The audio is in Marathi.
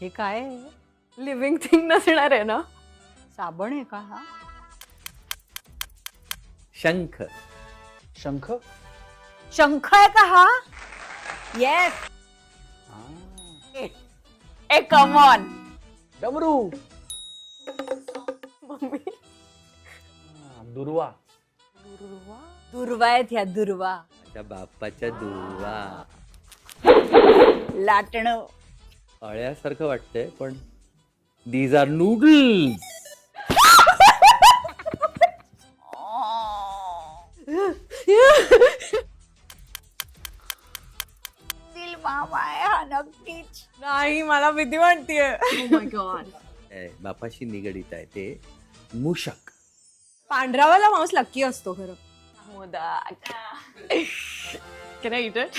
हे काय आहे? लिव्हिंग थिंग नसणार आहे ना? साबण आहे का हा? शंख. शंख. शंख आहे का हा? येस. ए कम ऑन डमरू. मम्मी. दुर्वा. दुर्वा आहेत ह्या दुर्वा. माझ्या बाप्पाच्या दुर्वा. लाटणं. अळ्यासारखं वाटतंय पण दीज आर नूडल्स. दिल मामा आहे हा नक्कीच. नाही मला भीती वाटतेय. माय गॉड. बापाशी निगडीत आहे ते मूषक. पांढरावाला मांस लक्की असतो खरं. Modak. Can I eat it?